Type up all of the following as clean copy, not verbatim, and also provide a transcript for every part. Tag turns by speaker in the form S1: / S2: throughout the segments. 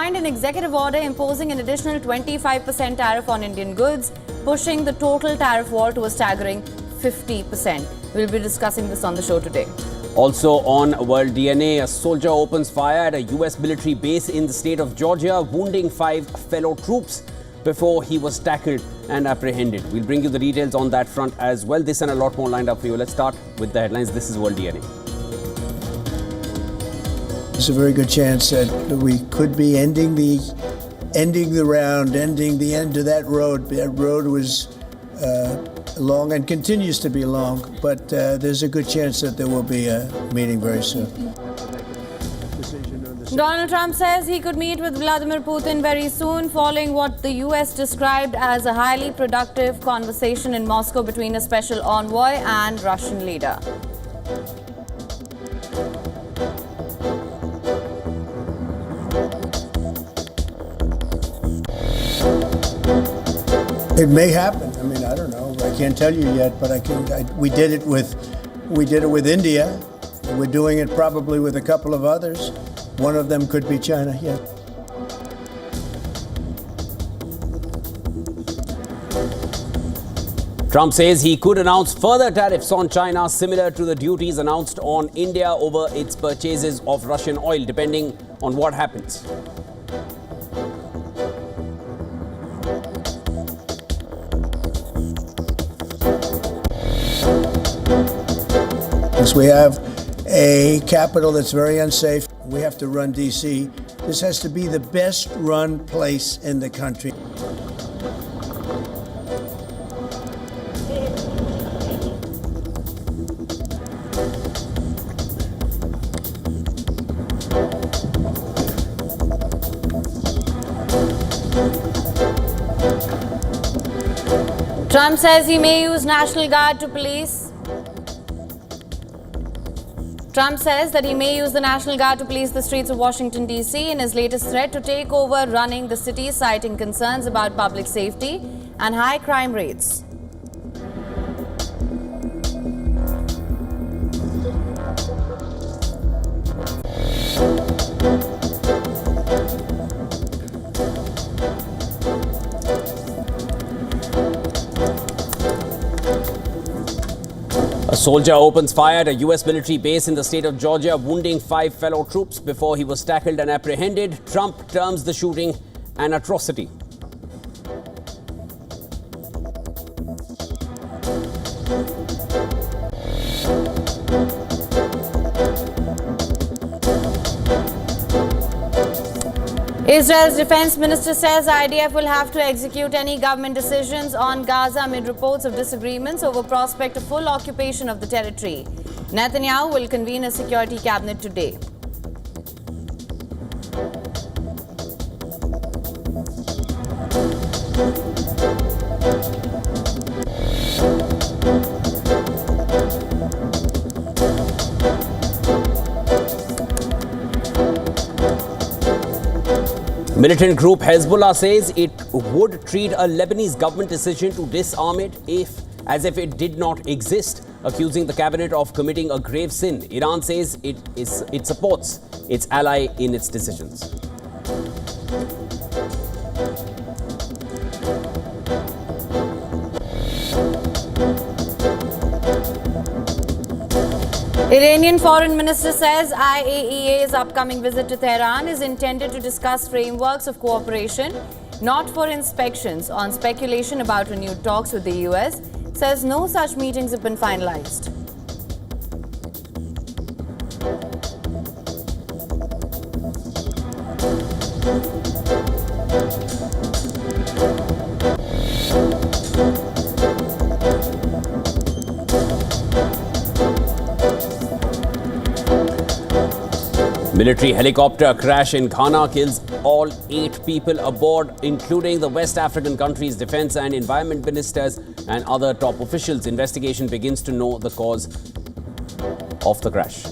S1: signed an executive order imposing an additional 25% tariff on Indian goods, pushing the total tariff wall to a staggering 50%. We'll be discussing this on the show today.
S2: Also on World DNA, a soldier opens fire at a US military base in the state of Georgia, wounding 5 fellow troops before he was tackled and apprehended. We'll bring you the details on that front as well. This and a lot more lined up for you. Let's start with the headlines. This is World DNA.
S3: There's a very good chance that we could be ending the end of that road. That road was long and continues to be long, but there's a good chance that there will be a meeting very soon.
S1: Donald Trump says he could meet with Vladimir Putin very soon, following what the US described as a highly productive conversation in Moscow between a special envoy and Russian leader.
S3: It may happen. I mean, I don't know. I can't tell you yet, but we did it with India. We're doing it probably with a couple of others. One of them could be China, yeah.
S2: Trump says he could announce further tariffs on China similar to the duties announced on India over its purchases of Russian oil, depending on what happens.
S3: We have a capital that's very unsafe. We have to run D.C. This has to be the best run place in the country.
S1: Trump says he may use National Guard to police. Trump says that he may use the National Guard to police the streets of Washington, D.C. in his latest threat to take over running the city, citing concerns about public safety and high crime rates.
S2: A soldier opens fire at a US military base in the state of Georgia, wounding 5 fellow troops before he was tackled and apprehended. Trump terms the shooting an atrocity.
S1: Israel's defense minister says IDF will have to execute any government decisions on Gaza amid reports of disagreements over prospect of full occupation of the territory. Netanyahu will convene a security cabinet today.
S2: Militant group Hezbollah says it would treat a Lebanese government decision to disarm it as if it did not exist, accusing the cabinet of committing a grave sin. Iran says it supports its ally in its decisions.
S1: Iranian Foreign Minister says IAEA's upcoming visit to Tehran is intended to discuss frameworks of cooperation, not for inspections. On speculation about renewed talks with the US, says no such meetings have been finalized.
S2: Military helicopter crash in Ghana kills all 8 people aboard, including the West African country's defense and environment ministers and other top officials. Investigation begins to know the cause of the crash.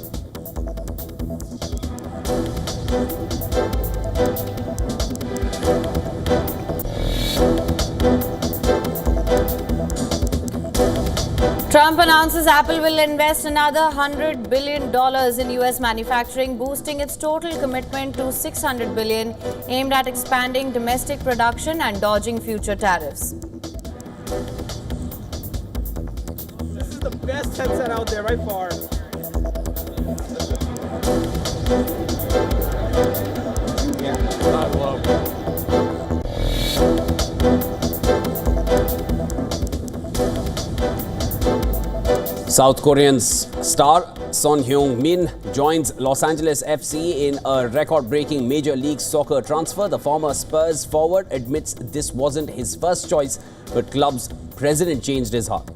S1: Trump announces Apple will invest another $100 billion in US manufacturing, boosting its total commitment to $600 billion, aimed at expanding domestic production and dodging future tariffs.
S4: This is the best headset out there by far. Yeah, I love it.
S2: South Korean star Son Heung-min joins Los Angeles FC in a record-breaking Major League Soccer transfer. The former Spurs forward admits this wasn't his first choice, but club's president changed his heart.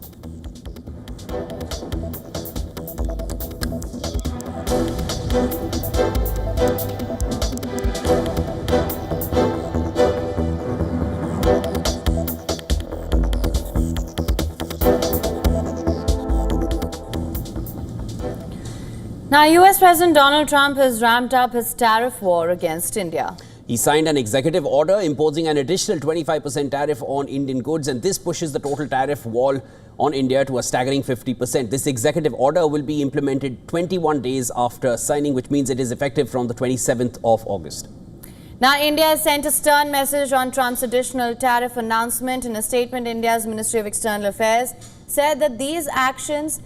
S1: Now, US President Donald Trump has ramped up his tariff war against India.
S2: He signed an executive order imposing an additional 25% tariff on Indian goods, and this pushes the total tariff wall on India to a staggering 50%. This executive order will be implemented 21 days after signing, which means it is effective from the 27th of August.
S1: Now, India has sent a stern message on Trump's additional tariff announcement. In a statement, India's Ministry of External Affairs said that these actions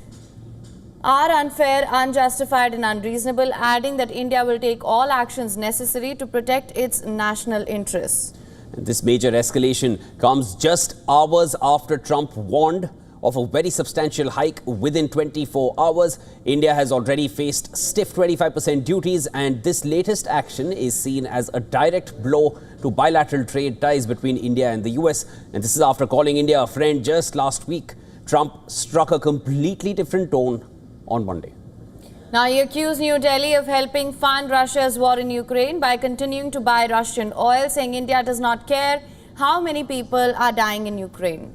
S1: are unfair, unjustified and unreasonable, adding that India will take all actions necessary to protect its national interests.
S2: And this major escalation comes just hours after Trump warned of a very substantial hike within 24 hours. India has already faced stiff 25% duties, and this latest action is seen as a direct blow to bilateral trade ties between India and the US. And this is after calling India a friend just last week. Trump struck a completely different tone on Monday.
S1: Now, he accused New Delhi of helping fund Russia's war in Ukraine by continuing to buy Russian oil, saying India does not care how many people are dying in Ukraine.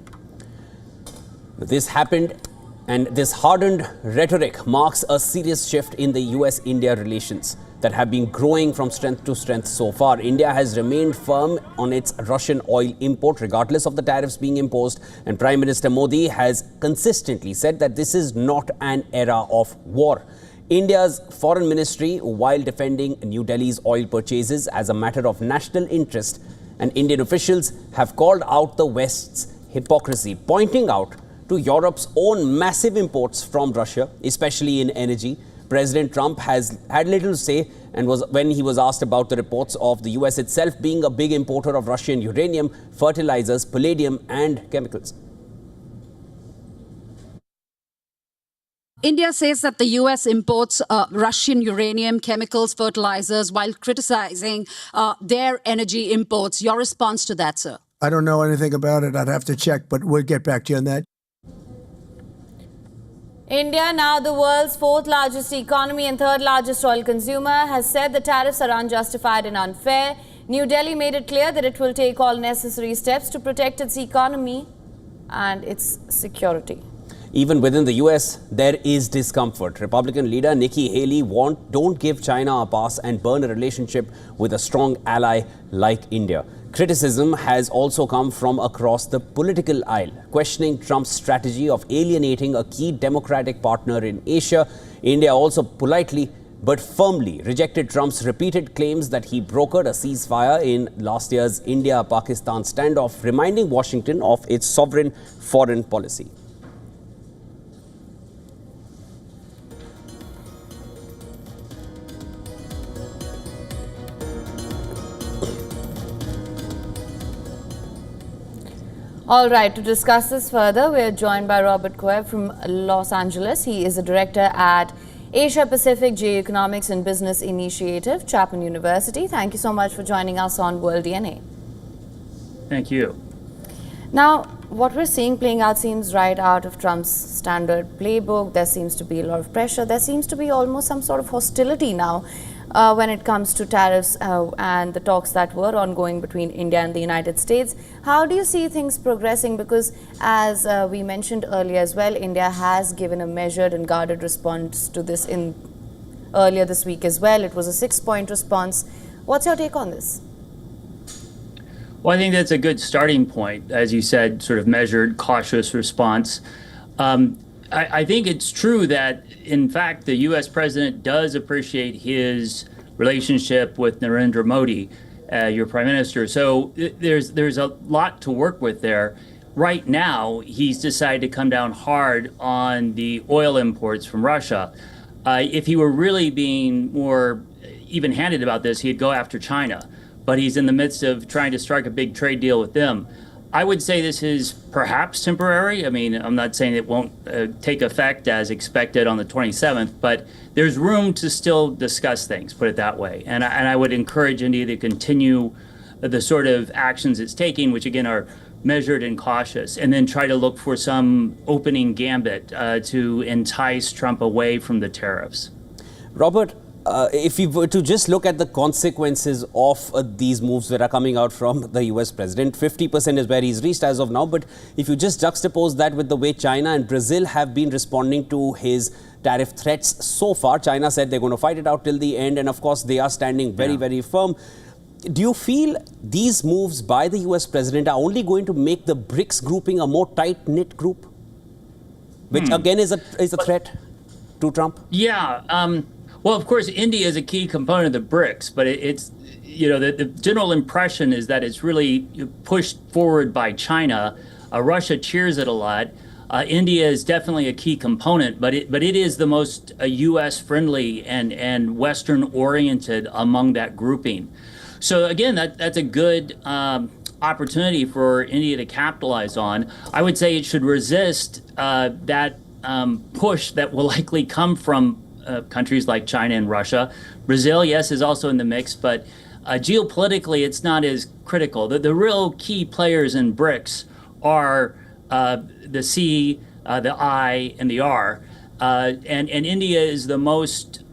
S2: This happened, and this hardened rhetoric marks a serious shift in the US-India relations that have been growing from strength to strength so far. India has remained firm on its Russian oil import regardless of the tariffs being imposed, and Prime Minister Modi has consistently said that this is not an era of war. India's foreign ministry, while defending New Delhi's oil purchases as a matter of national interest, and Indian officials have called out the West's hypocrisy, pointing out to Europe's own massive imports from Russia, especially in energy. President Trump has had little to say, and when he was asked about the reports of the US itself being a big importer of Russian uranium, fertilizers, palladium and chemicals.
S5: India says that the US imports Russian uranium, chemicals, fertilizers, while criticizing their energy imports. Your response to that, sir?
S3: I don't know anything about it. I'd have to check, but we'll get back to you on that.
S1: India, now the world's fourth largest economy and third largest oil consumer, has said the tariffs are unjustified and unfair. New Delhi made it clear that it will take all necessary steps to protect its economy and its security.
S2: Even within the US, there is discomfort. Republican leader Nikki Haley warned, don't give China a pass and burn a relationship with a strong ally like India. Criticism has also come from across the political aisle, questioning Trump's strategy of alienating a key democratic partner in Asia. India also politely but firmly rejected Trump's repeated claims that he brokered a ceasefire in last year's India-Pakistan standoff, reminding Washington of its sovereign foreign policy.
S1: All right, to discuss this further, we are joined by Robert Coeb from Los Angeles. He is a director at Asia Pacific Geoeconomics and Business Initiative, Chapman University. Thank you so much for joining us on World DNA.
S6: Thank you.
S1: Now, what we're seeing playing out seems right out of Trump's standard playbook. There seems to be a lot of pressure. There seems to be almost some sort of hostility now when it comes to tariffs and the talks that were ongoing between India and the United States. How do you see things progressing? Because as we mentioned earlier as well, India has given a measured and guarded response to this earlier this week as well. It was a 6-point response. What's your take on this?
S6: Well, I think that's a good starting point. As you said, sort of measured, cautious response. I think it's true that, in fact, the U.S. president does appreciate his relationship with Narendra Modi, your prime minister. So there's a lot to work with there. Right now, he's decided to come down hard on the oil imports from Russia. If he were really being more even-handed about this, he'd go after China. But he's in the midst of trying to strike a big trade deal with them. I would say this is perhaps temporary. I mean, I'm not saying it won't take effect as expected on the 27th, but there's room to still discuss things, put it that way. And I would encourage India to continue the sort of actions it's taking, which again are measured and cautious, and then try to look for some opening gambit to entice Trump away from the tariffs.
S2: Robert, if we were to just look at the consequences of these moves that are coming out from the US president, 50% is where he's reached as of now. But if you just juxtapose that with the way China and Brazil have been responding to his tariff threats so far, China said they're going to fight it out till the end. And of course, they are standing very, very firm. Do you feel these moves by the US president are only going to make the BRICS grouping a more tight-knit group? Which again is a threat to Trump?
S6: Yeah. Well, of course, India is a key component of the BRICS, but it's, the general impression is that it's really pushed forward by China. Russia cheers it a lot. India is definitely a key component, but it is the most U.S.-friendly and Western-oriented among that grouping. So again, that's a good opportunity for India to capitalize on. I would say it should resist that push that will likely come from countries like China and Russia. Brazil, yes, is also in the mix, but geopolitically, it's not as critical. The real key players in BRICS are the C, the I, and the R. And India is the most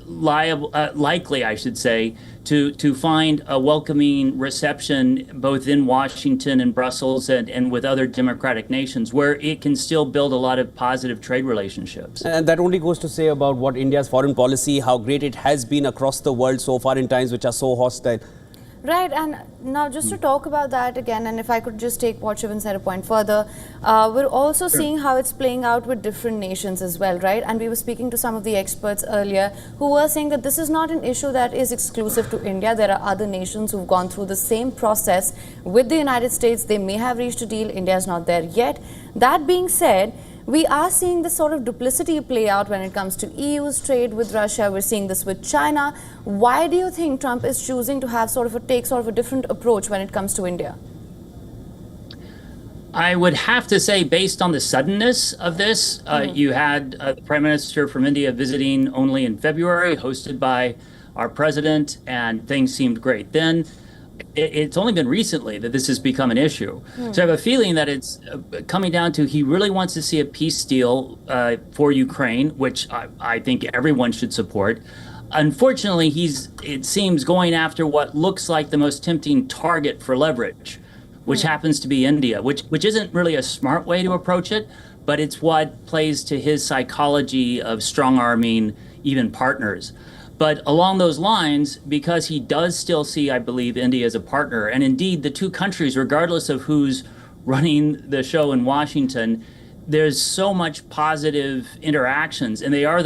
S6: likely, I should say, to find a welcoming reception both in Washington and Brussels and with other democratic nations where it can still build a lot of positive trade relationships.
S2: And that only goes to say about what India's foreign policy, how great it has been across the world so far in times which are so hostile.
S1: Right, and now just to talk about that again, and if I could just take what Shivan said a point further, we're also seeing how it's playing out with different nations as well, right? And we were speaking to some of the experts earlier who were saying that this is not an issue that is exclusive to India. There are other nations who've gone through the same process with the United States. They may have reached a deal. India is not there yet. That being said, we are seeing this sort of duplicity play out when it comes to EU's trade with Russia. We're seeing this with China. Why do you think Trump is choosing to have take a different approach when it comes to India?
S6: I would have to say, based on the suddenness of this, you had the Prime Minister from India visiting only in February, hosted by our president, and things seemed great then. It's only been recently that this has become an issue. So I have a feeling that it's coming down to he really wants to see a peace deal for Ukraine, which I think everyone should support. Unfortunately, it seems going after what looks like the most tempting target for leverage, which happens to be India, which isn't really a smart way to approach it, but it's what plays to his psychology of strong-arming even partners. But along those lines, because he does still see, I believe, India as a partner, and indeed the two countries, regardless of who's running the show in Washington, there's so much positive interactions, and they are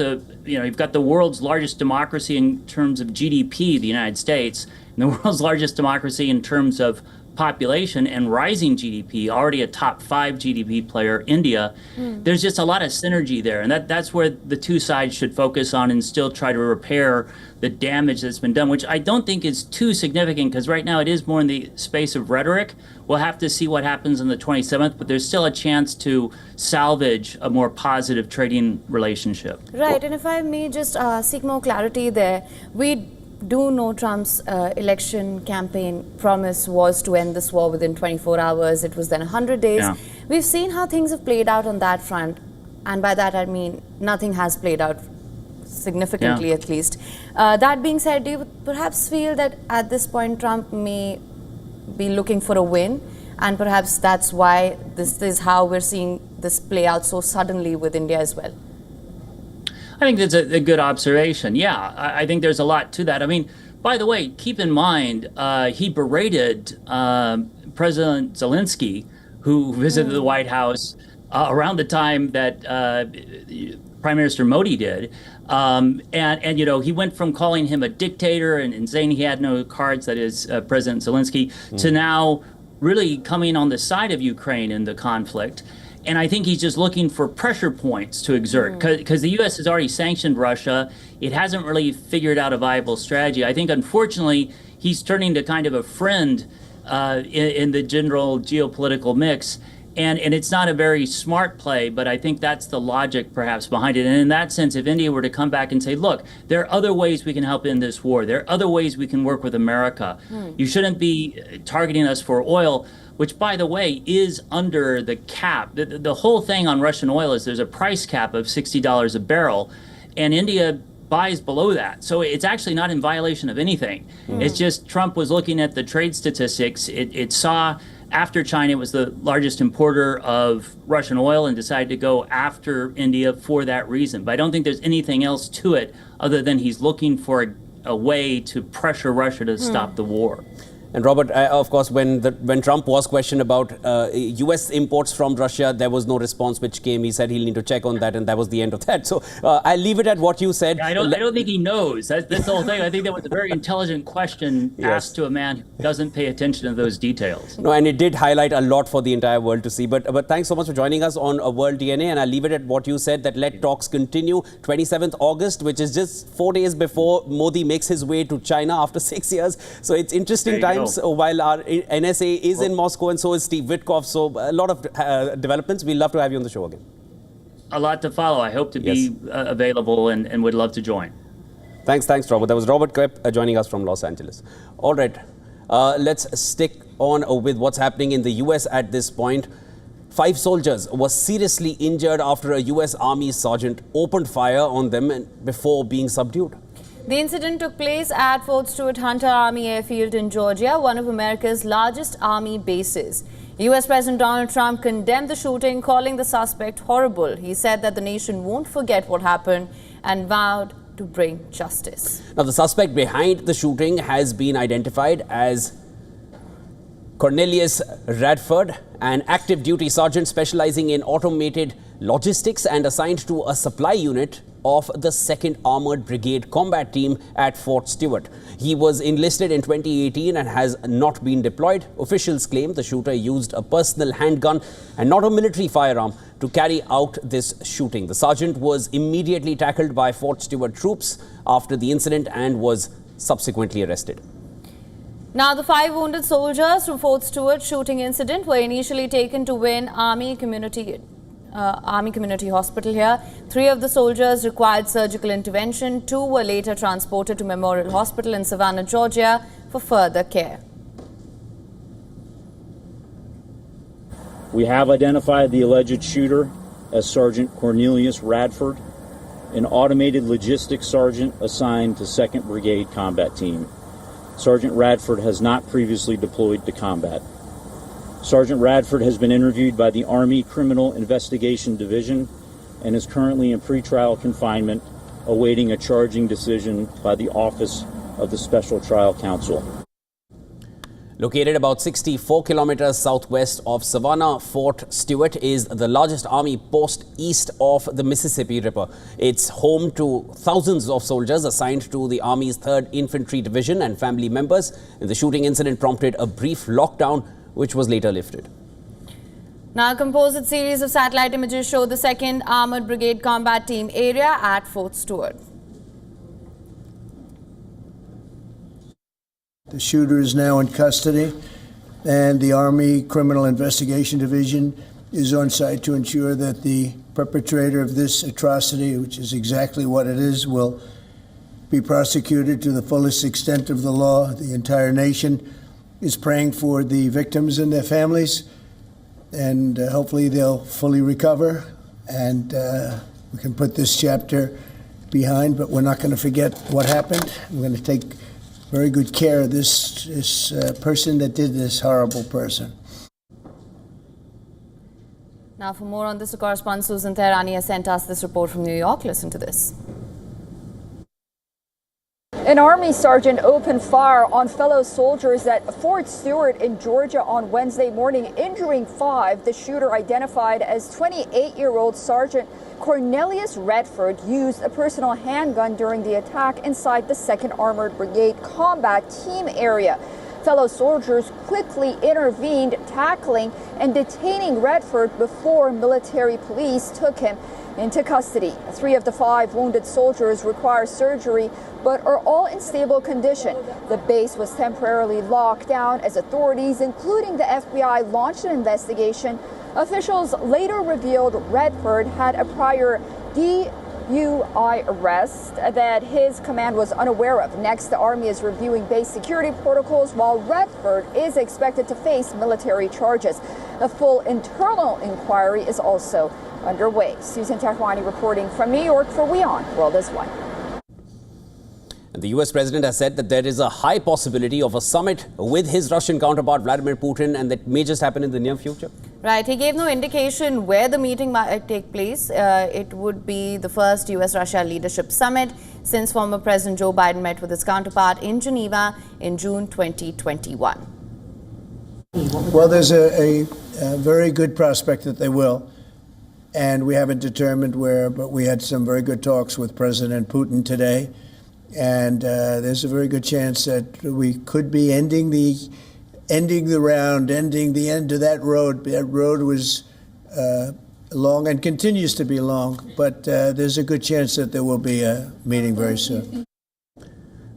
S6: you've got the world's largest democracy in terms of GDP, the United States, and the world's largest democracy in terms of population and rising GDP, already a top 5 GDP player, India. There's just a lot of synergy there. And that's where the two sides should focus on and still try to repair the damage that's been done, which I don't think is too significant because right now it is more in the space of rhetoric. We'll have to see what happens on the 27th, but there's still a chance to salvage a more positive trading relationship.
S1: Right, and if I may just seek more clarity there, we do know Trump's election campaign promise was to end this war within 24 hours. It was then 100 days.
S6: Yeah.
S1: We've seen how things have played out on that front. And by that, I mean nothing has played out significantly, at least. That being said, do you perhaps feel that at this point, Trump may be looking for a win? And perhaps that's why this is how we're seeing this play out so suddenly with India as well?
S6: I think that's a good observation. Yeah, I think there's a lot to that. I mean, by the way, keep in mind, he berated President Zelensky, who visited the White House around the time that Prime Minister Modi did. And you know, he went from calling him a dictator and saying he had no cards, that is President Zelensky, to now really coming on the side of Ukraine in the conflict. And I think he's just looking for pressure points to exert, because the U.S. has already sanctioned Russia. It hasn't really figured out a viable strategy. I think, unfortunately, he's turning to kind of a friend in the general geopolitical mix. And it's not a very smart play, but I think that's the logic perhaps behind it. And in that sense, if India were to come back and say, look, there are other ways we can help end this war. There are other ways we can work with America. You shouldn't be targeting us for oil, which, by the way, is under the cap. The whole thing on Russian oil is there's a price cap of $60 a barrel, and India buys below that. So it's actually not in violation of anything. It's just Trump was looking at the trade statistics. It saw after China was the largest importer of Russian oil and decided to go after India for that reason. But I don't think there's anything else to it other than he's looking for a way to pressure Russia to stop the war.
S2: And Robert, of course, when Trump was questioned about U.S. imports from Russia, there was no response which came. He said he'll need to check on that, and that was the end of that. So I'll leave it at what you said.
S6: I don't think he knows. That's the whole thing. I think that was a very intelligent question asked to a man who doesn't pay attention to those details.
S2: No, and it did highlight a lot for the entire world to see. But thanks so much for joining us on World DNA, and I'll leave it at what you said, that let talks continue. 27th August, which is just 4 days before Modi makes his way to China after 6 years. So it's interesting times. While our NSA is in Moscow, and so is Steve Witkoff. So a lot of developments. We'd love to have you on the show again.
S6: A lot to follow. I hope to be available and would love to join.
S2: Thanks, Robert. That was Robert Koepp joining us from Los Angeles. All right, let's stick on with what's happening in the US at this point. 5 soldiers were seriously injured after a US Army sergeant opened fire on them before being subdued.
S1: The incident took place at Fort Stewart Hunter Army Airfield in Georgia, one of America's largest army bases. US President Donald Trump condemned the shooting, calling the suspect horrible. He said that the nation won't forget what happened and vowed to bring justice.
S2: Now, the suspect behind the shooting has been identified as Cornelius Radford, an active duty sergeant specializing in automated logistics and assigned to a supply unit of the 2nd Armored Brigade Combat Team at Fort Stewart. He was enlisted in 2018 and has not been deployed. Officials claim the shooter used a personal handgun and not a military firearm to carry out this shooting. The sergeant was immediately tackled by Fort Stewart troops after the incident and was subsequently arrested.
S1: Now, the 5 wounded soldiers from Fort Stewart shooting incident were initially taken to WION Army Community Hospital here. 3 of the soldiers required surgical intervention. 2 were later transported to Memorial Hospital in Savannah, Georgia for further care.
S7: We have identified the alleged shooter as Sergeant Cornelius Radford, an automated logistics sergeant assigned to 2nd Brigade Combat Team. Sergeant Radford has not previously deployed to combat. Sergeant Radford has been interviewed by the Army Criminal Investigation Division and is currently in pretrial confinement, awaiting a charging decision by the Office of the Special Trial Counsel.
S2: Located about 64 kilometers southwest of Savannah, Fort Stewart is the largest army post east of the Mississippi River. It's home to thousands of soldiers assigned to the Army's 3rd Infantry Division and family members. And the shooting incident prompted a brief lockdown, which was later lifted.
S1: Now, a composite series of satellite images show the 2nd Armored Brigade Combat Team area at Fort Stewart.
S3: The shooter is now in custody, and the Army Criminal Investigation Division is on site to ensure that the perpetrator of this atrocity, which is exactly what it is, will be prosecuted to the fullest extent of the law. The entire nation is praying for the victims and their families, and hopefully they'll fully recover, and we can put this chapter behind, but we're not going to forget what happened. We're going to take very good care of this person that did this horrible person.
S1: Now, for more on this, our correspondent Susan Tehrani has sent us this report from New York. Listen to this.
S8: An Army sergeant opened fire on fellow soldiers at Fort Stewart in Georgia on Wednesday morning, injuring 5. The shooter, identified as 28-year-old Sergeant Cornelius Redford, used a personal handgun during the attack inside the 2nd Armored Brigade combat team area. Fellow soldiers quickly intervened, tackling and detaining Redford before military police took him into custody. 3 of the 5 wounded soldiers require surgery but are all in stable condition. The base was temporarily locked down as authorities, including the FBI, launched an investigation. Officials later revealed Redford had a prior DUI arrest that his command was unaware of. Next, the Army is reviewing base security protocols, while Redford is expected to face military charges. A full internal inquiry is also underway. Susan Tahwani reporting from New York for WION World is One.
S2: And the US president has said that there is a high possibility of a summit with his Russian counterpart Vladimir Putin, and that may just happen in the near future.
S1: Right. He gave no indication where the meeting might take place. It would be the first US-Russia leadership summit since former President Joe Biden met with his counterpart in Geneva in June 2021.
S3: Well, there's a very good prospect that they will. And we haven't determined where, but we had some very good talks with President Putin today. And there's a very good chance that we could be ending the end of that road. That road was long and continues to be long, but there's a good chance that there will be a meeting very soon.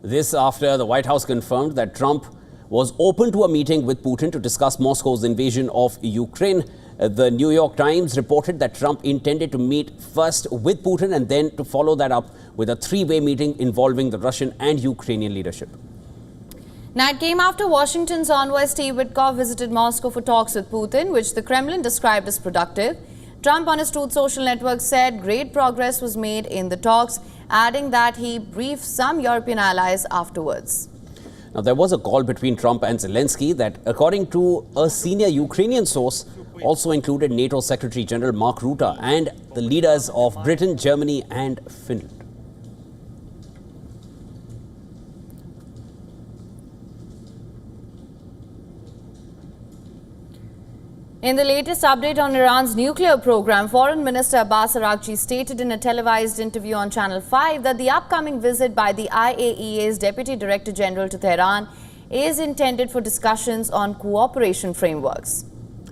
S2: This after the White House confirmed that Trump was open to a meeting with Putin to discuss Moscow's invasion of Ukraine. The New York Times reported that Trump intended to meet first with Putin and then to follow that up with a 3-way meeting involving the Russian and Ukrainian leadership.
S1: Now, it came after Washington's envoy Steve Witkoff visited Moscow for talks with Putin, which the Kremlin described as productive. Trump on his Truth Social network said great progress was made in the talks, adding that he briefed some European allies afterwards.
S2: Now, there was a call between Trump and Zelensky that, according to a senior Ukrainian source, also included NATO Secretary General Mark Rutte and the leaders of Britain, Germany and Finland.
S1: In the latest update on Iran's nuclear program, Foreign Minister Abbas Araghchi stated in a televised interview on Channel 5 that the upcoming visit by the IAEA's Deputy Director General to Tehran is intended for discussions on cooperation frameworks.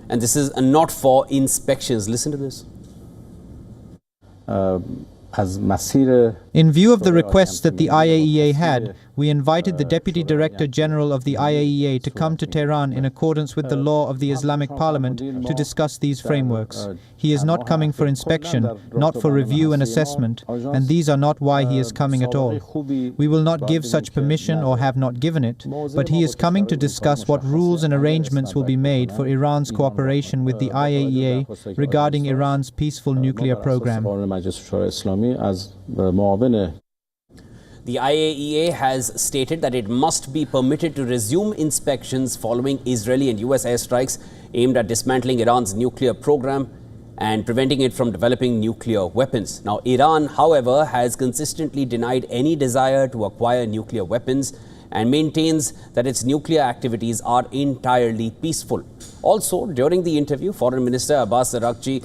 S2: And this is not for inspections. Listen to this.
S9: In view of the requests that the IAEA had, we invited the Deputy Director General of the IAEA to come to Tehran in accordance with the law of the Islamic Parliament to discuss these frameworks. He is not coming for inspection, not for review and assessment, and these are not why he is coming at all. We will not give such permission or have not given it, but he is coming to discuss what rules and arrangements will be made for Iran's cooperation with the IAEA regarding Iran's peaceful nuclear program.
S2: The IAEA has stated that it must be permitted to resume inspections following Israeli and US airstrikes aimed at dismantling Iran's nuclear program and preventing it from developing nuclear weapons. Now, Iran, however, has consistently denied any desire to acquire nuclear weapons and maintains that its nuclear activities are entirely peaceful. Also, during the interview, Foreign Minister Abbas Araghchi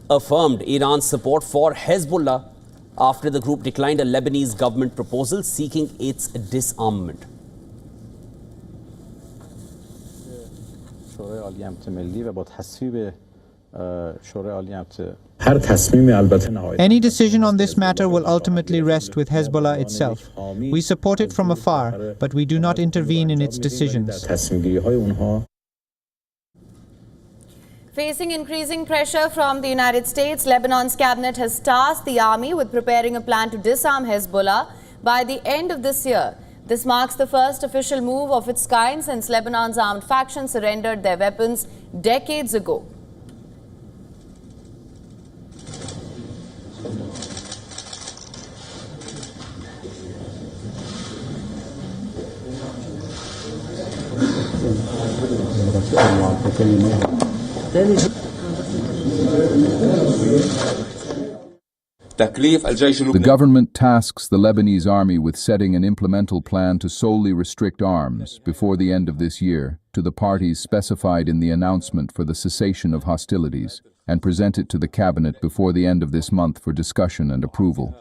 S2: affirmed Iran's support for Hezbollah after the group declined a Lebanese government proposal seeking its disarmament.
S9: Any decision on this matter will ultimately rest with Hezbollah itself. We support it from afar, but we do not intervene in its decisions.
S1: Facing increasing pressure from the United States, Lebanon's cabinet has tasked the army with preparing a plan to disarm Hezbollah by the end of this year. This marks the first official move of its kind since Lebanon's armed faction surrendered their weapons decades ago.
S2: The
S10: The government tasks the Lebanese army with setting an implemental plan to solely restrict arms before the end of this year to the parties specified in the announcement for the cessation of hostilities and present it to the cabinet before the end of this month for discussion and approval.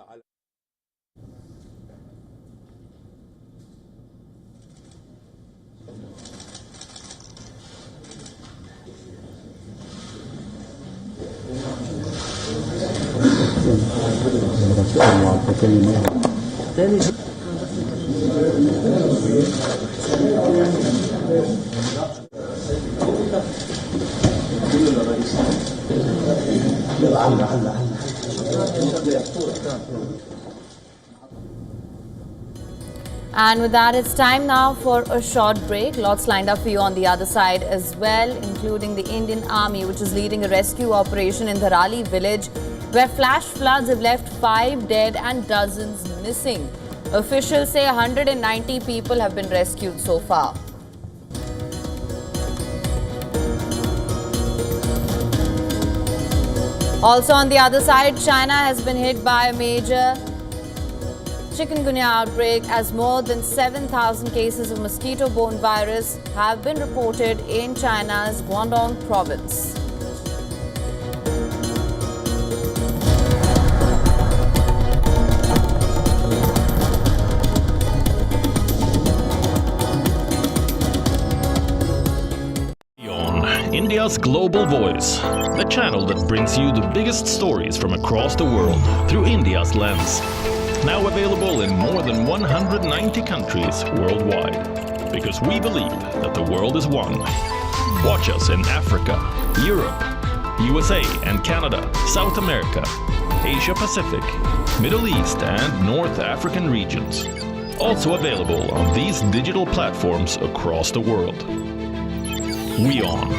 S1: And with that, it's time now for a short break. Lots lined up for you on the other side as well, including the Indian Army, which is leading a rescue operation in Dharali village, where flash floods have left 5 dead and dozens missing. Officials say 190 people have been rescued so far. Also on the other side, China has been hit by a major Chikungunya outbreak as more than 7,000 cases of mosquito-borne virus have been reported in China's Guangdong province.
S11: WION, India's global voice, the channel that brings you the biggest stories from across the world through India's lens. Now available in more than 190 countries worldwide. Because we believe that the world is one. Watch us in Africa, Europe, USA and Canada, South America, Asia Pacific, Middle East and North African regions. Also available on these digital platforms across the world. WION,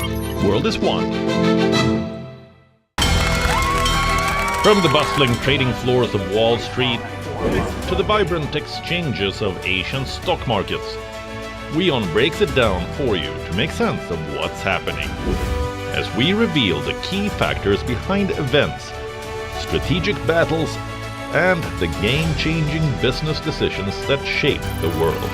S11: world is one. From the bustling trading floors of Wall Street to the vibrant exchanges of Asian stock markets, WION breaks it down for you to make sense of what's happening. As we reveal the key factors behind events, strategic battles, and the game-changing business decisions that shape the world.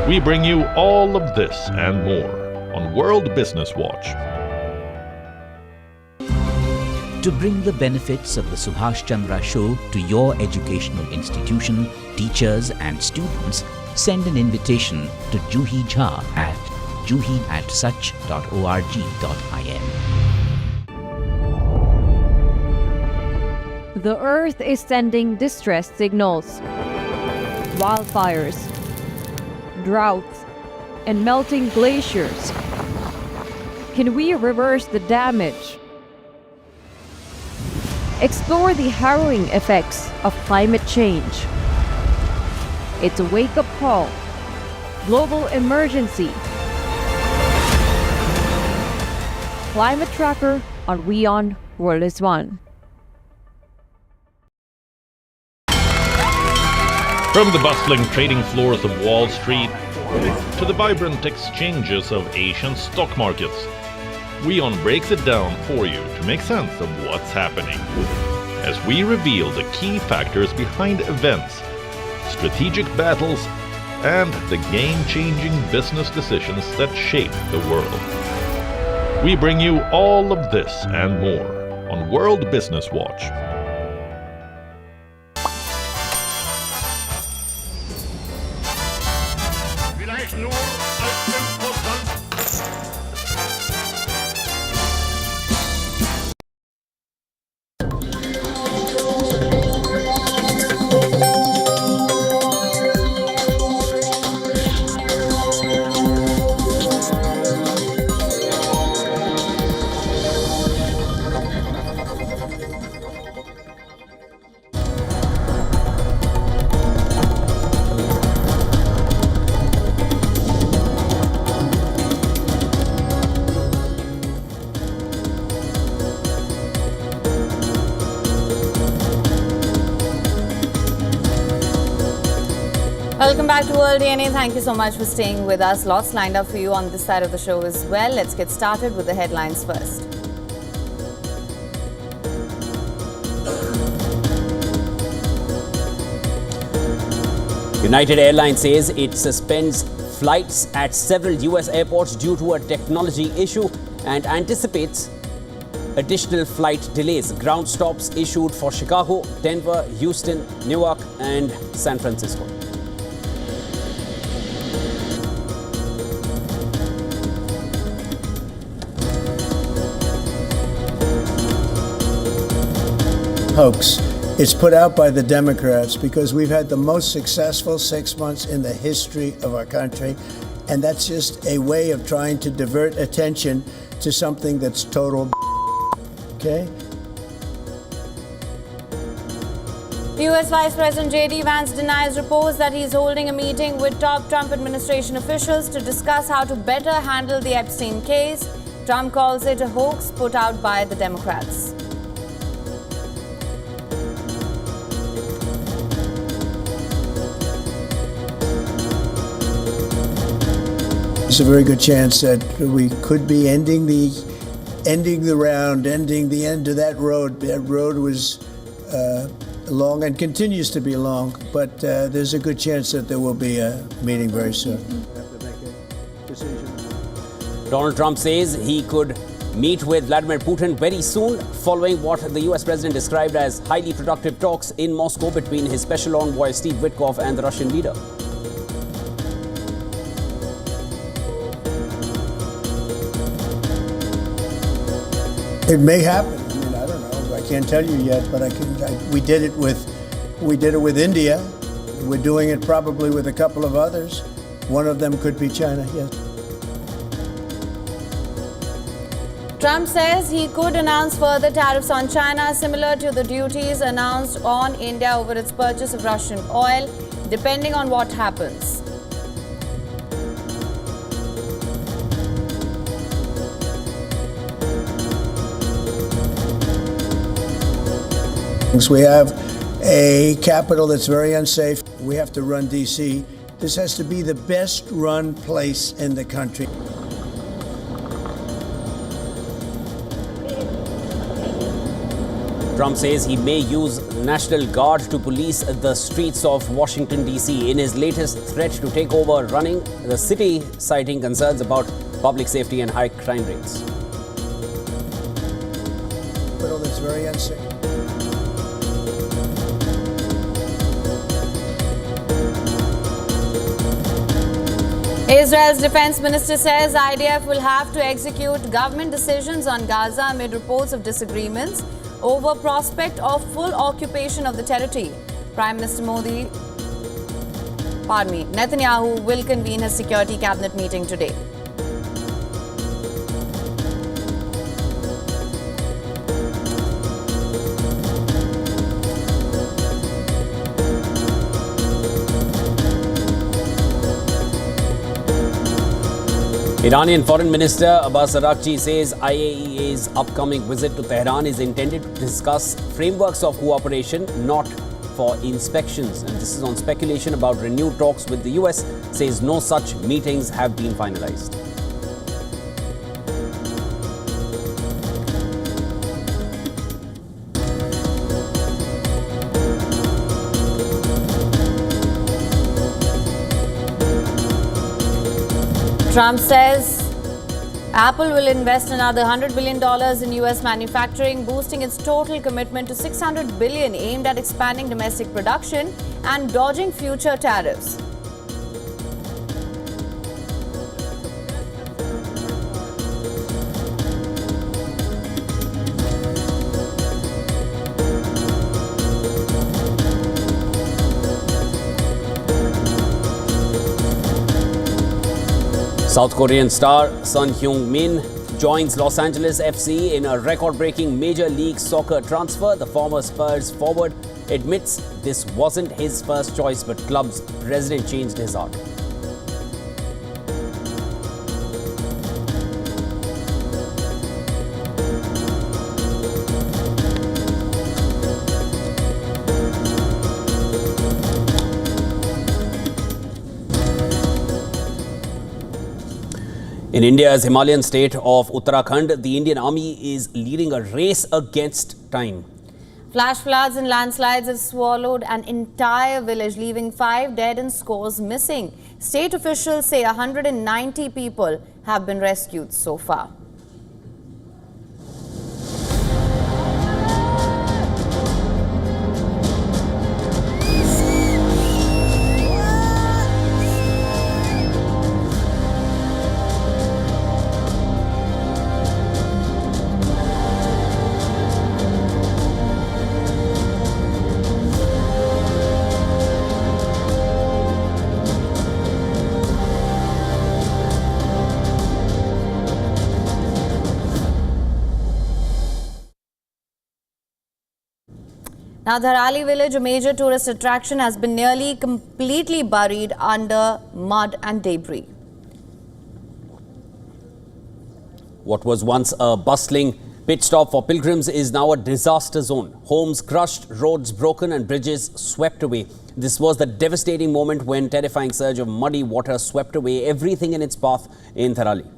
S11: We bring you all of this and more on World Business Watch.
S12: To bring the benefits of the Subhash Chandra Show to your educational institution, teachers and students, send an invitation to Juhi Jha at juhi@such.org.in.
S13: The Earth is sending distress signals. Wildfires, droughts, and melting glaciers. Can we reverse the damage? Explore the harrowing effects of climate change. It's a wake-up call. Global emergency. Climate Tracker on WION World is One.
S11: From the bustling trading floors of Wall Street to the vibrant exchanges of Asian stock markets, WION breaks it down for you to make sense of what's happening. As we reveal the key factors behind events, strategic battles, and the game-changing business decisions that shape the world. We bring you all of this and more on World Business Watch.
S1: Welcome back to World DNA. Thank you so much for staying with us. Lots lined up for you on this side of the show as well. Let's get started with the headlines first.
S2: United Airlines says it suspends flights at several US airports due to a technology issue and anticipates additional flight delays. Ground stops issued for Chicago, Denver, Houston, Newark and San Francisco.
S3: Hoax. It's put out by the Democrats because we've had the most successful 6 months in the history of our country, and that's just a way of trying to divert attention to something that's total okay?
S1: US Vice President J.D. Vance denies reports that he's holding a meeting with top Trump administration officials to discuss how to better handle the Epstein case. Trump calls it a hoax put out by the Democrats.
S3: There's a very good chance that we could be ending the end of that road. That road was long and continues to be long, but there's a good chance that there will be a meeting very soon. Have to make a decision.
S2: Donald Trump says he could meet with Vladimir Putin very soon, following what the US president described as highly productive talks in Moscow between his special envoy Steve Witkoff and the Russian leader.
S3: It may happen. I mean, I don't know. I can't tell you yet, but we did it with India. We're doing it probably with a couple of others. One of them could be China. Yes.
S1: Trump says he could announce further tariffs on China, similar to the duties announced on India over its purchase of Russian oil, depending on what happens.
S3: We have a capital that's very unsafe. We have to run D.C. This has to be the best run place in the country.
S2: Trump says he may use National Guard to police the streets of Washington, D.C. in his latest threat to take over running the city, citing concerns about public safety and high crime rates.
S3: Capital that's very unsafe.
S1: Israel's defense minister says IDF will have to execute government decisions on Gaza amid reports of disagreements over prospect of full occupation of the territory. Netanyahu will convene his security cabinet meeting today.
S2: Iranian Foreign Minister Abbas Araghchi says IAEA's upcoming visit to Tehran is intended to discuss frameworks of cooperation, not for inspections. And this is on speculation about renewed talks with the US, says no such meetings have been finalized.
S1: Trump says Apple will invest another $100 billion in US manufacturing, boosting its total commitment to $600 billion aimed at expanding domestic production and dodging future tariffs.
S2: South Korean star Son Heung-min joins Los Angeles FC in a record-breaking Major League Soccer transfer. The former Spurs forward admits this wasn't his first choice, but club's president changed his heart. In India's Himalayan state of Uttarakhand, the Indian Army is leading a race against time.
S1: Flash floods and landslides have swallowed an entire village, leaving 5 dead and scores missing. State officials say 190 people have been rescued so far. Now, Dharali village, a major tourist attraction, has been nearly completely buried under mud and debris.
S2: What was once a bustling pit stop for pilgrims is now a disaster zone. Homes crushed, roads broken and bridges swept away. This was the devastating moment when terrifying surge of muddy water swept away everything in its path in Dharali.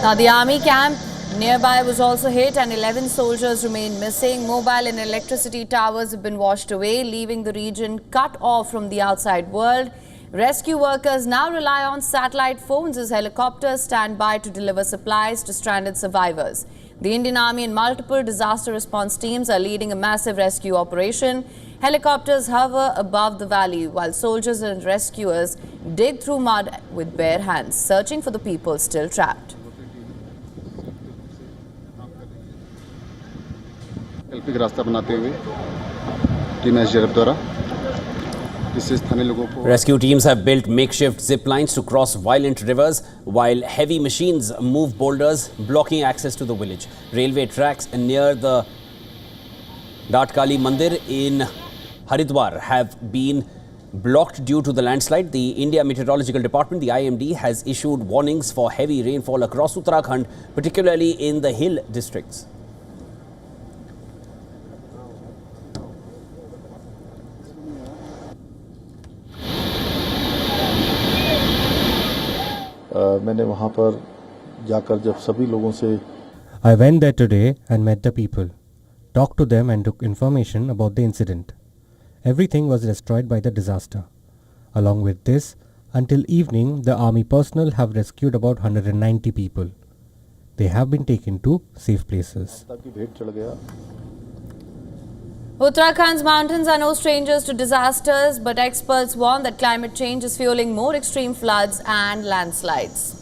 S1: Now, the army camp nearby was also hit and 11 soldiers remain missing. Mobile and electricity towers have been washed away, leaving the region cut off from the outside world. Rescue workers now rely on satellite phones as helicopters stand by to deliver supplies to stranded survivors. The Indian Army and multiple disaster response teams are leading a massive rescue operation. Helicopters hover above the valley while soldiers and rescuers dig through mud with bare hands, searching for the people still trapped.
S2: Rescue teams have built makeshift zip lines to cross violent rivers while heavy machines move boulders, blocking access to the village. Railway tracks near the Datkali Mandir in Haridwar have been blocked due to the landslide. The India Meteorological Department, the IMD, has issued warnings for heavy rainfall across Uttarakhand, particularly in the hill districts.
S14: I went there today and met the people, talked to them and took information about the incident. Everything was destroyed by the disaster. Along with this, until evening, the army personnel have rescued about 190 people. They have been taken to safe places.
S1: Uttarakhand's mountains are no strangers to disasters, but experts warn that climate change is fueling more extreme floods and landslides.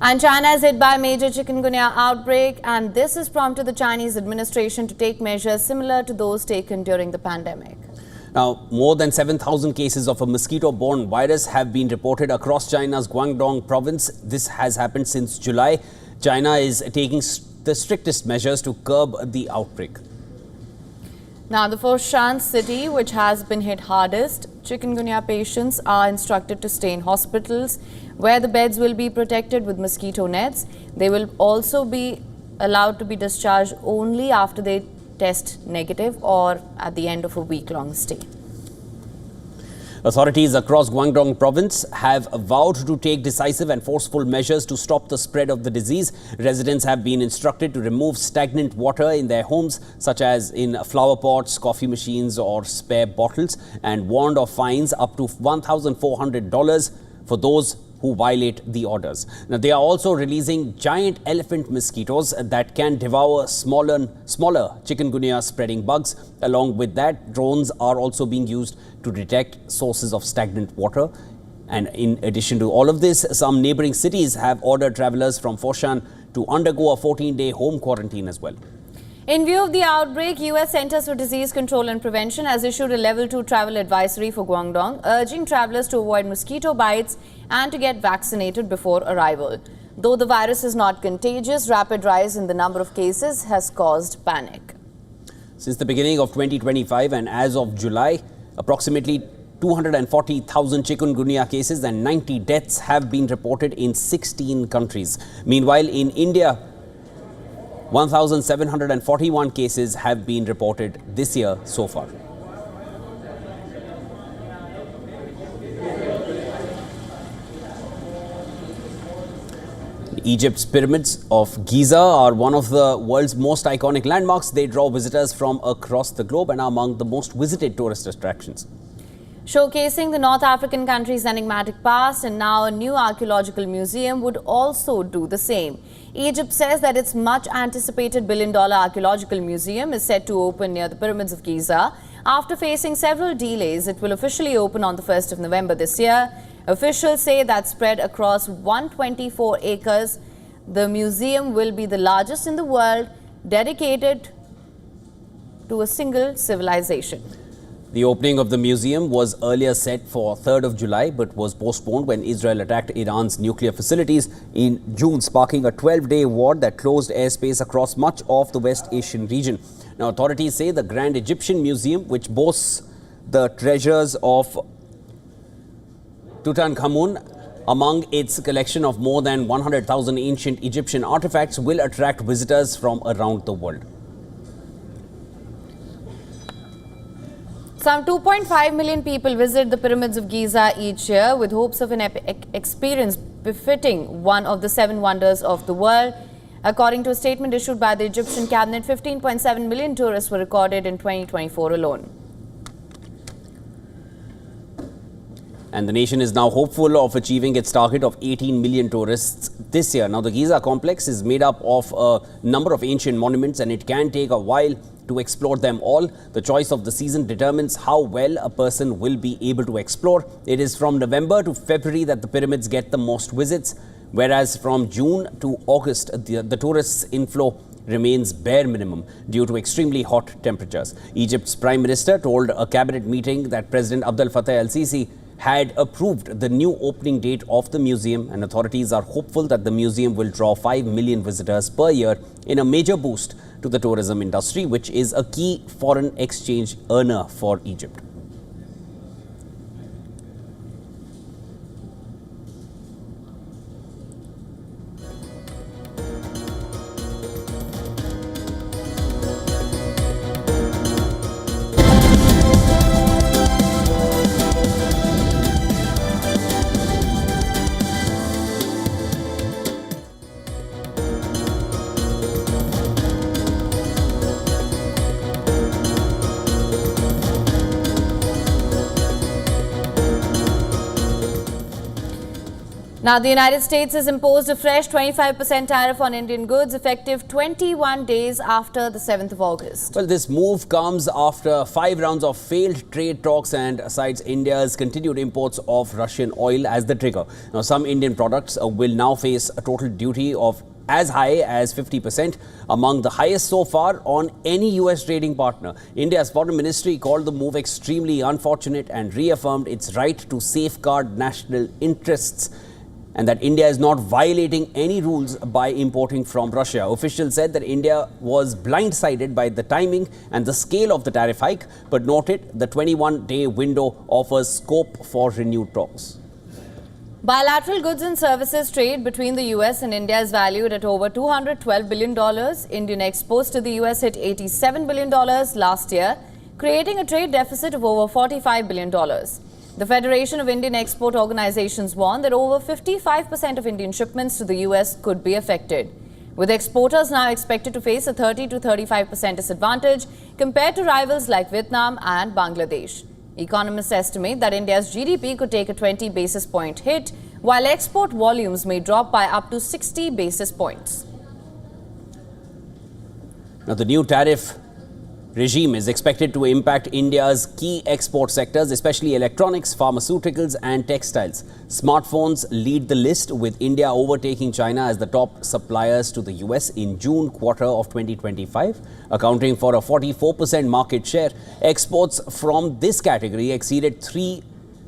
S1: And China is hit by a major Chikungunya outbreak, and this has prompted the Chinese administration to take measures similar to those taken during the pandemic.
S2: Now, more than 7,000 cases of a mosquito-borne virus have been reported across China's Guangdong province. This has happened since July. China is taking the strictest measures to curb the outbreak.
S1: Now, the Foshan city, which has been hit hardest, Chikungunya patients are instructed to stay in hospitals where the beds will be protected with mosquito nets. They will also be allowed to be discharged only after they test negative or at the end of a week-long stay.
S2: Authorities across Guangdong province have vowed to take decisive and forceful measures to stop the spread of the disease. Residents have been instructed to remove stagnant water in their homes, such as in flower pots, coffee machines or spare bottles, and warned of fines up to $1,400 for those who violate the orders. Now, they are also releasing giant elephant mosquitoes that can devour smaller chikungunya spreading bugs. Along with that, drones are also being used to detect sources of stagnant water. And in addition to all of this, some neighboring cities have ordered travelers from Foshan to undergo a 14-day home quarantine as well.
S1: In view of the outbreak, U.S. Centers for Disease Control and Prevention has issued a Level 2 travel advisory for Guangdong, urging travelers to avoid mosquito bites and to get vaccinated before arrival. Though the virus is not contagious, rapid rise in the number of cases has caused panic.
S2: Since the beginning of 2025 and as of July, approximately 240,000 Chikungunya cases and 90 deaths have been reported in 16 countries. Meanwhile, in India, 1,741 cases have been reported this year so far. Egypt's pyramids of Giza are one of the world's most iconic landmarks. They draw visitors from across the globe and are among the most visited tourist attractions.
S1: Showcasing the North African country's enigmatic past, and now a new archaeological museum would also do the same. Egypt says that its much anticipated billion-dollar archaeological museum is set to open near the pyramids of Giza. After facing several delays, it will officially open on the 1st of November this year. Officials say that spread across 124 acres, the museum will be the largest in the world, dedicated to a single civilization.
S2: The opening of the museum was earlier set for 3rd of July but was postponed when Israel attacked Iran's nuclear facilities in June, sparking a 12-day war that closed airspace across much of the West Asian region. Now, authorities say the Grand Egyptian Museum, which boasts the treasures of Tutankhamun among its collection of more than 100,000 ancient Egyptian artifacts, will attract visitors from around the world.
S1: Some 2.5 million people visit the pyramids of Giza each year with hopes of an epic experience befitting one of the 7 wonders of the world. According to a statement issued by the Egyptian cabinet, 15.7 million tourists were recorded in 2024 alone.
S2: And the nation is now hopeful of achieving its target of 18 million tourists this year. Now, the Giza complex is made up of a number of ancient monuments, and it can take a while to explore them all. The choice of the season determines how well a person will be able to explore. It is from November to February that the pyramids get the most visits, whereas from June to August, the tourists' inflow remains bare minimum due to extremely hot temperatures. Egypt's Prime Minister told a cabinet meeting that President Abdel Fattah el-Sisi had approved the new opening date of the museum, and authorities are hopeful that the museum will draw 5 million visitors per year in a major boost to the tourism industry, which is a key foreign exchange earner for Egypt.
S1: Now, the United States has imposed a fresh 25% tariff on Indian goods effective 21 days after the 7th of August.
S2: Well, this move comes after 5 rounds of failed trade talks and cites India's continued imports of Russian oil as the trigger. Now, some Indian products will now face a total duty of as high as 50%, among the highest so far on any US trading partner. India's foreign ministry called the move extremely unfortunate and reaffirmed its right to safeguard national interests, and that India is not violating any rules by importing from Russia. Officials said that India was blindsided by the timing and the scale of the tariff hike, but noted the 21-day window offers scope for renewed talks.
S1: Bilateral goods and services trade between the US and India is valued at over $212 billion. Indian exports to the US hit $87 billion last year, creating a trade deficit of over $45 billion. The Federation of Indian Export Organizations warned that over 55% of Indian shipments to the US could be affected, with exporters now expected to face a 30 to 35% disadvantage compared to rivals like Vietnam and Bangladesh. Economists estimate that India's GDP could take a 20 basis point hit, while export volumes may drop by up to 60 basis points.
S2: Now, the new tariff regime is expected to impact India's key export sectors, especially electronics, pharmaceuticals and textiles. Smartphones lead the list, with India overtaking China as the top suppliers to the US in June quarter of 2025, accounting for a 44% market share. Exports from this category exceeded $3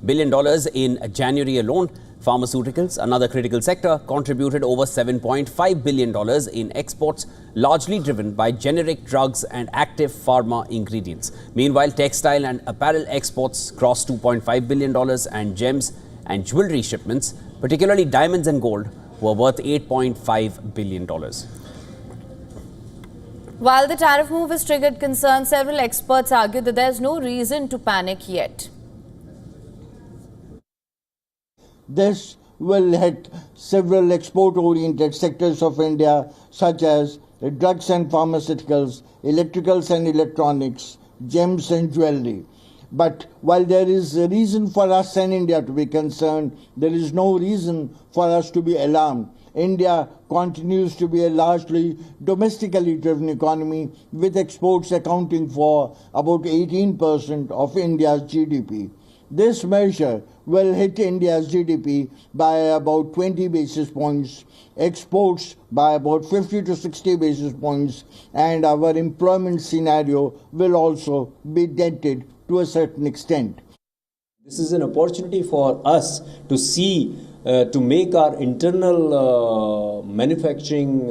S2: billion in January alone. Pharmaceuticals, another critical sector, contributed over $7.5 billion in exports, largely driven by generic drugs and active pharma ingredients. Meanwhile, textile and apparel exports crossed $2.5 billion, and gems and jewelry shipments, particularly diamonds and gold, were worth $8.5 billion.
S1: While the tariff move has triggered concern, several experts argue that there is no reason to panic yet.
S15: This will hit several export-oriented sectors of India, such as drugs and pharmaceuticals, electricals and electronics, gems and jewelry. But while there is a reason for us and India to be concerned, there is no reason for us to be alarmed. India continues to be a largely domestically driven economy, with exports accounting for about 18% of India's GDP. This measure will hit India's GDP by about 20 basis points, exports by about 50 to 60 basis points, and our employment scenario will also be dented to a certain extent.
S16: This is an opportunity for us to see, to make our internal manufacturing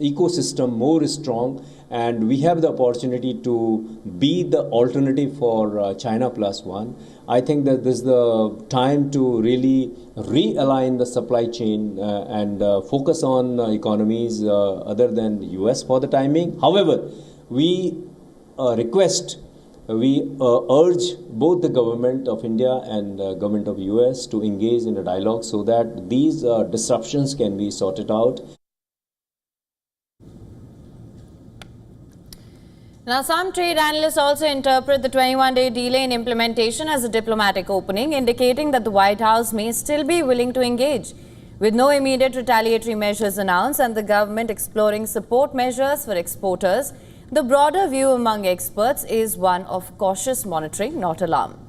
S16: ecosystem more strong, and we have the opportunity to be the alternative for China Plus One. I think that this is the time to really realign the supply chain and focus on economies other than US for the timing. However, we urge both the government of India and government of US to engage in a dialogue so that these disruptions can be sorted out.
S1: Now, some trade analysts also interpret the 21-day delay in implementation as a diplomatic opening, indicating that the White House may still be willing to engage. With no immediate retaliatory measures announced and the government exploring support measures for exporters, the broader view among experts is one of cautious monitoring, not alarm.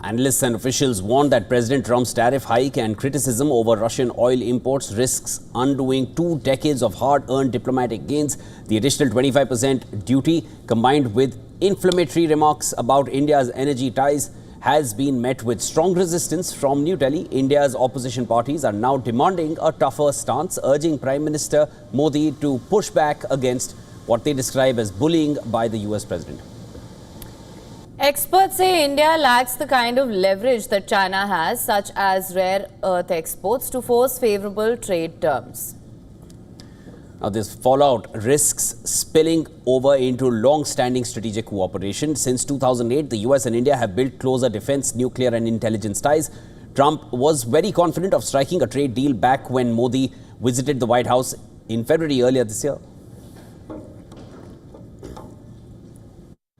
S2: Analysts and officials warn that President Trump's tariff hike and criticism over Russian oil imports risks undoing 2 decades of hard-earned diplomatic gains. The additional 25% duty, combined with inflammatory remarks about India's energy ties, has been met with strong resistance from New Delhi. India's opposition parties are now demanding a tougher stance, urging Prime Minister Modi to push back against what they describe as bullying by the US president.
S1: Experts say India lacks the kind of leverage that China has, such as rare earth exports, to force favorable trade terms.
S2: Now, this fallout risks spilling over into long-standing strategic cooperation. Since 2008, the US and India have built closer defense, nuclear and intelligence ties. Trump was very confident of striking a trade deal back when Modi visited the White House in February earlier this year.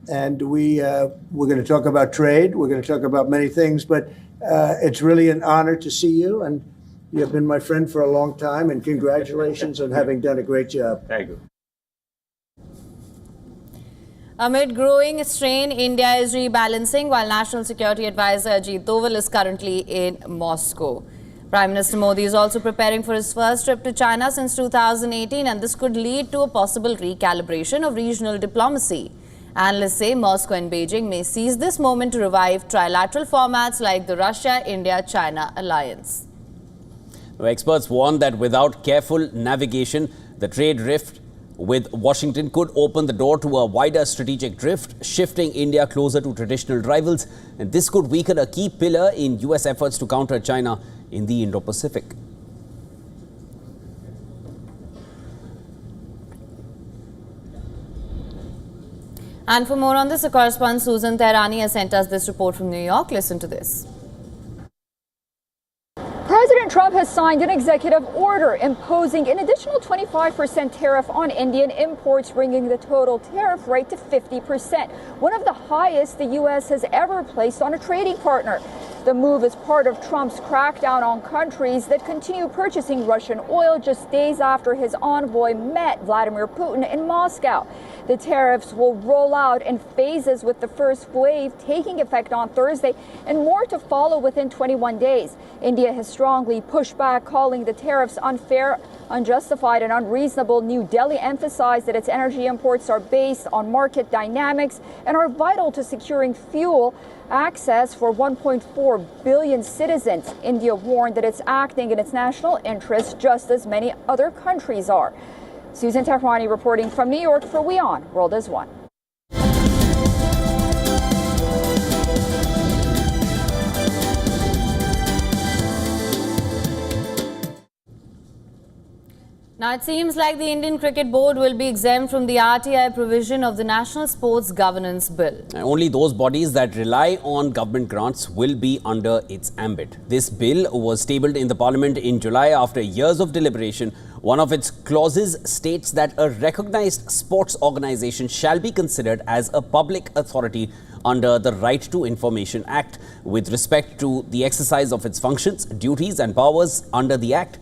S3: And we're going to talk about trade. We're going to talk about many things, but it's really an honor to see you. And you have been my friend for a long time, and congratulations on having done a great job.
S16: Thank you.
S1: Amid growing strain, India is rebalancing while National Security Advisor Ajit Doval is currently in Moscow. Prime Minister Modi is also preparing for his first trip to China since 2018, and this could lead to a possible recalibration of regional diplomacy. Analysts say Moscow and Beijing may seize this moment to revive trilateral formats like the Russia-India-China alliance.
S2: Experts warn that without careful navigation, the trade rift with Washington could open the door to a wider strategic drift, shifting India closer to traditional rivals. And this could weaken a key pillar in US efforts to counter China in the Indo-Pacific.
S1: And for more on this, our correspondent Susan Tehrani has sent us this report from New York. Listen to this.
S8: President Trump has signed an executive order imposing an additional 25% tariff on Indian imports, bringing the total tariff rate to 50%, one of the highest the U.S. has ever placed on a trading partner. The move is part of Trump's crackdown on countries that continue purchasing Russian oil just days after his envoy met Vladimir Putin in Moscow. The tariffs will roll out in phases, with the first wave taking effect on Thursday and more to follow within 21 days. India has strongly pushed back, calling the tariffs unfair, unjustified and unreasonable. New Delhi emphasized that its energy imports are based on market dynamics and are vital to securing fuel access for 1.4 billion citizens. India warned that it's acting in its national interest, just as many other countries are. Susan Tehrani reporting from New York for WION World is One.
S1: Now, it seems like the Indian Cricket Board will be exempt from the RTI provision of the National Sports Governance Bill.
S2: Only those bodies that rely on government grants will be under its ambit. This bill was tabled in the Parliament in July after years of deliberation. One of its clauses states that a recognized sports organization shall be considered as a public authority under the Right to Information Act with respect to the exercise of its functions, duties and powers under the Act.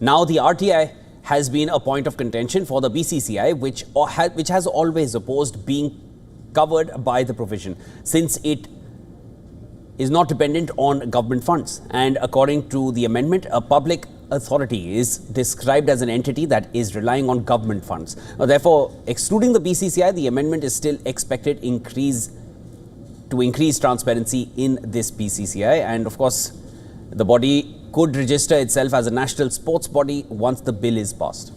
S2: Now, the RTI has been a point of contention for the BCCI, which has always opposed being covered by the provision, since it is not dependent on government funds. And according to the amendment, a public authority is described as an entity that is relying on government funds. Therefore, excluding the BCCI, the amendment is still expected to increase transparency in this BCCI. And of course, the body could register itself as a national sports body once the bill is passed.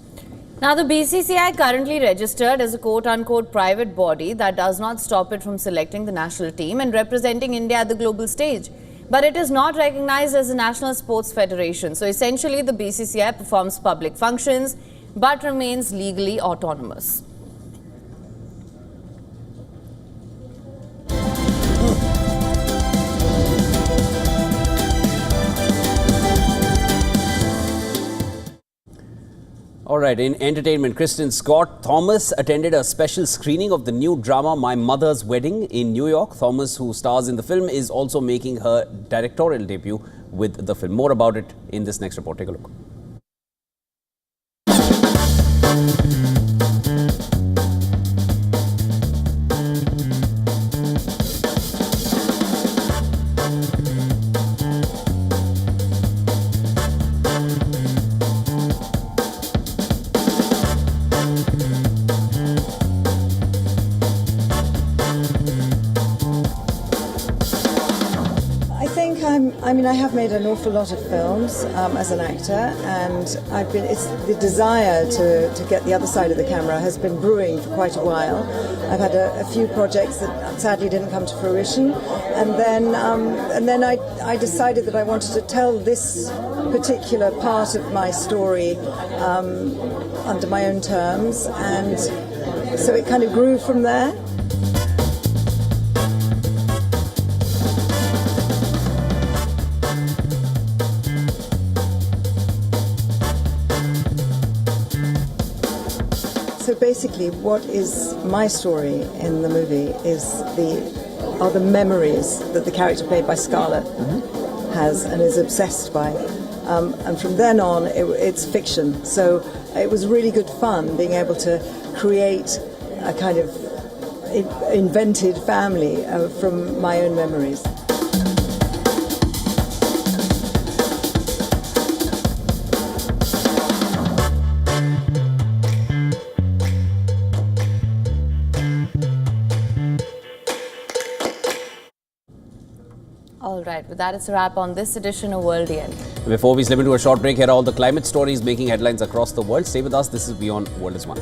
S1: Now, the BCCI currently registered as a quote-unquote private body that does not stop it from selecting the national team and representing India at the global stage. But it is not recognized as a national sports federation. So essentially, the BCCI performs public functions but remains legally autonomous.
S2: All right, in entertainment, Kristen Scott Thomas attended a special screening of the new drama My Mother's Wedding in New York. Thomas, who stars in the film, is also making her directorial debut with the film. More about it in this next report. Take a look.
S17: I have made an awful lot of films as an actor, and it's the desire to get the other side of the camera has been brewing for quite a while. I've had a few projects that sadly didn't come to fruition, and then I decided that I wanted to tell this particular part of my story under my own terms, and so it kind of grew from there. So basically, what is my story in the movie are the memories that the character played by Scarlett has and is obsessed by. And from then on, it's fiction. So it was really good fun being able to create a kind of invented family from my own memories.
S1: All right, with that, it's a wrap on this edition of World DN.
S2: Before we slip into a short break, here are all the climate stories making headlines across the world. Stay with us. This is Beyond World is One.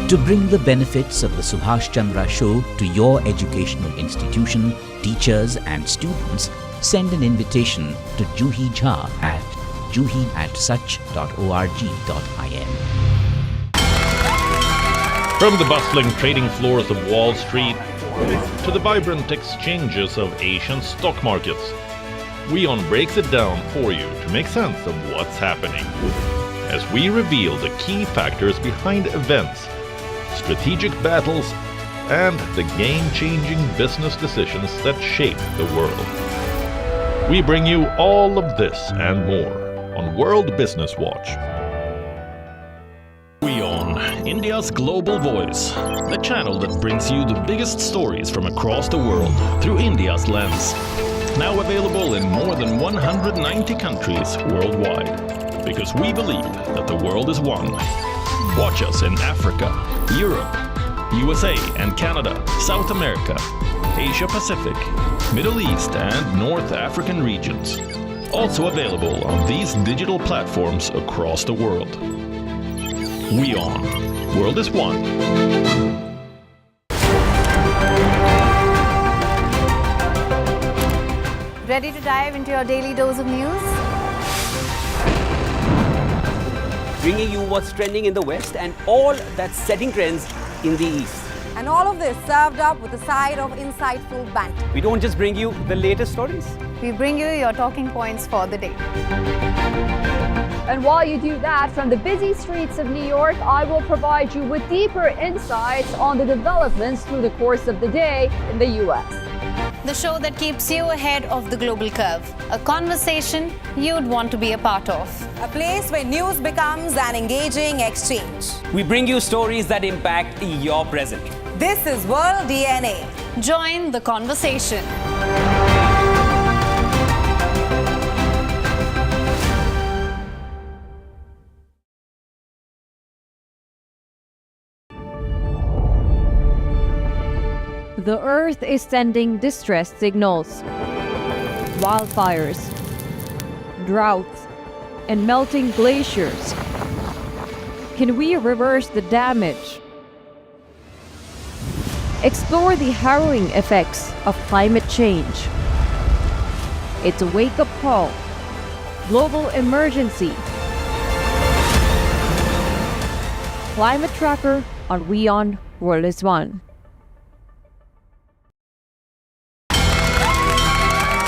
S12: To bring the benefits of the Subhash Chandra Show to your educational institution, teachers and students, send an invitation to Juhi Jha at juhi@such.org.in.
S11: From the bustling trading floors of Wall Street to the vibrant exchanges of Asian stock markets, WION breaks it down for you to make sense of what's happening. As we reveal the key factors behind events, strategic battles, and the game-changing business decisions that shape the world. We bring you all of this and more on World Business Watch. WION, India's global voice, the channel that brings you the biggest stories from across the world through India's lens. Now available in more than 190 countries worldwide. Because we believe that the world is one. Watch us in Africa, Europe, USA and Canada, South America, Asia Pacific, Middle East and North African regions. Also available on these digital platforms across the world. WION, World is One.
S1: Ready to dive into your daily dose of news?
S2: Bringing you what's trending in the West and all that's setting trends in the East.
S1: And all of this served up with a side of insightful banter.
S2: We don't just bring you the latest stories.
S1: We bring you your talking points for the day.
S8: And while you do that, from the busy streets of New York, I will provide you with deeper insights on the developments through the course of the day in the U.S.
S1: The show that keeps you ahead of the global curve. A conversation you'd want to be a part of. A place where news becomes an engaging exchange.
S2: We bring you stories that impact your present.
S1: This is World DNA. Join the conversation.
S13: The Earth is sending distress signals. Wildfires, droughts, and melting glaciers. Can we reverse the damage? Explore the harrowing effects of climate change. It's a wake-up call. Global emergency. Climate Tracker on WION World is One.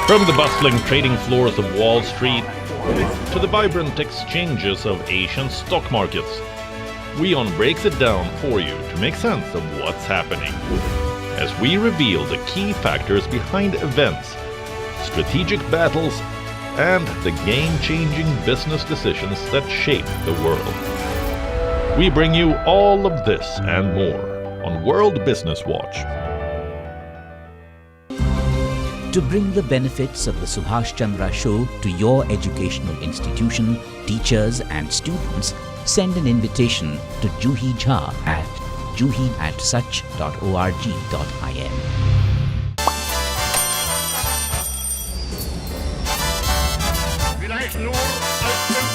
S11: From the bustling trading floors of Wall Street to the vibrant exchanges of Asian stock markets, WION breaks it down for you to make sense of what's happening. As we reveal the key factors behind events, strategic battles, and the game-changing business decisions that shape the world. We bring you all of this and more on World Business Watch.
S12: To bring the benefits of the Subhash Chandra Show to your educational institution, teachers and students, send an invitation to Juhi Jha at juhi@such.org.in.
S18: Vielleicht nur als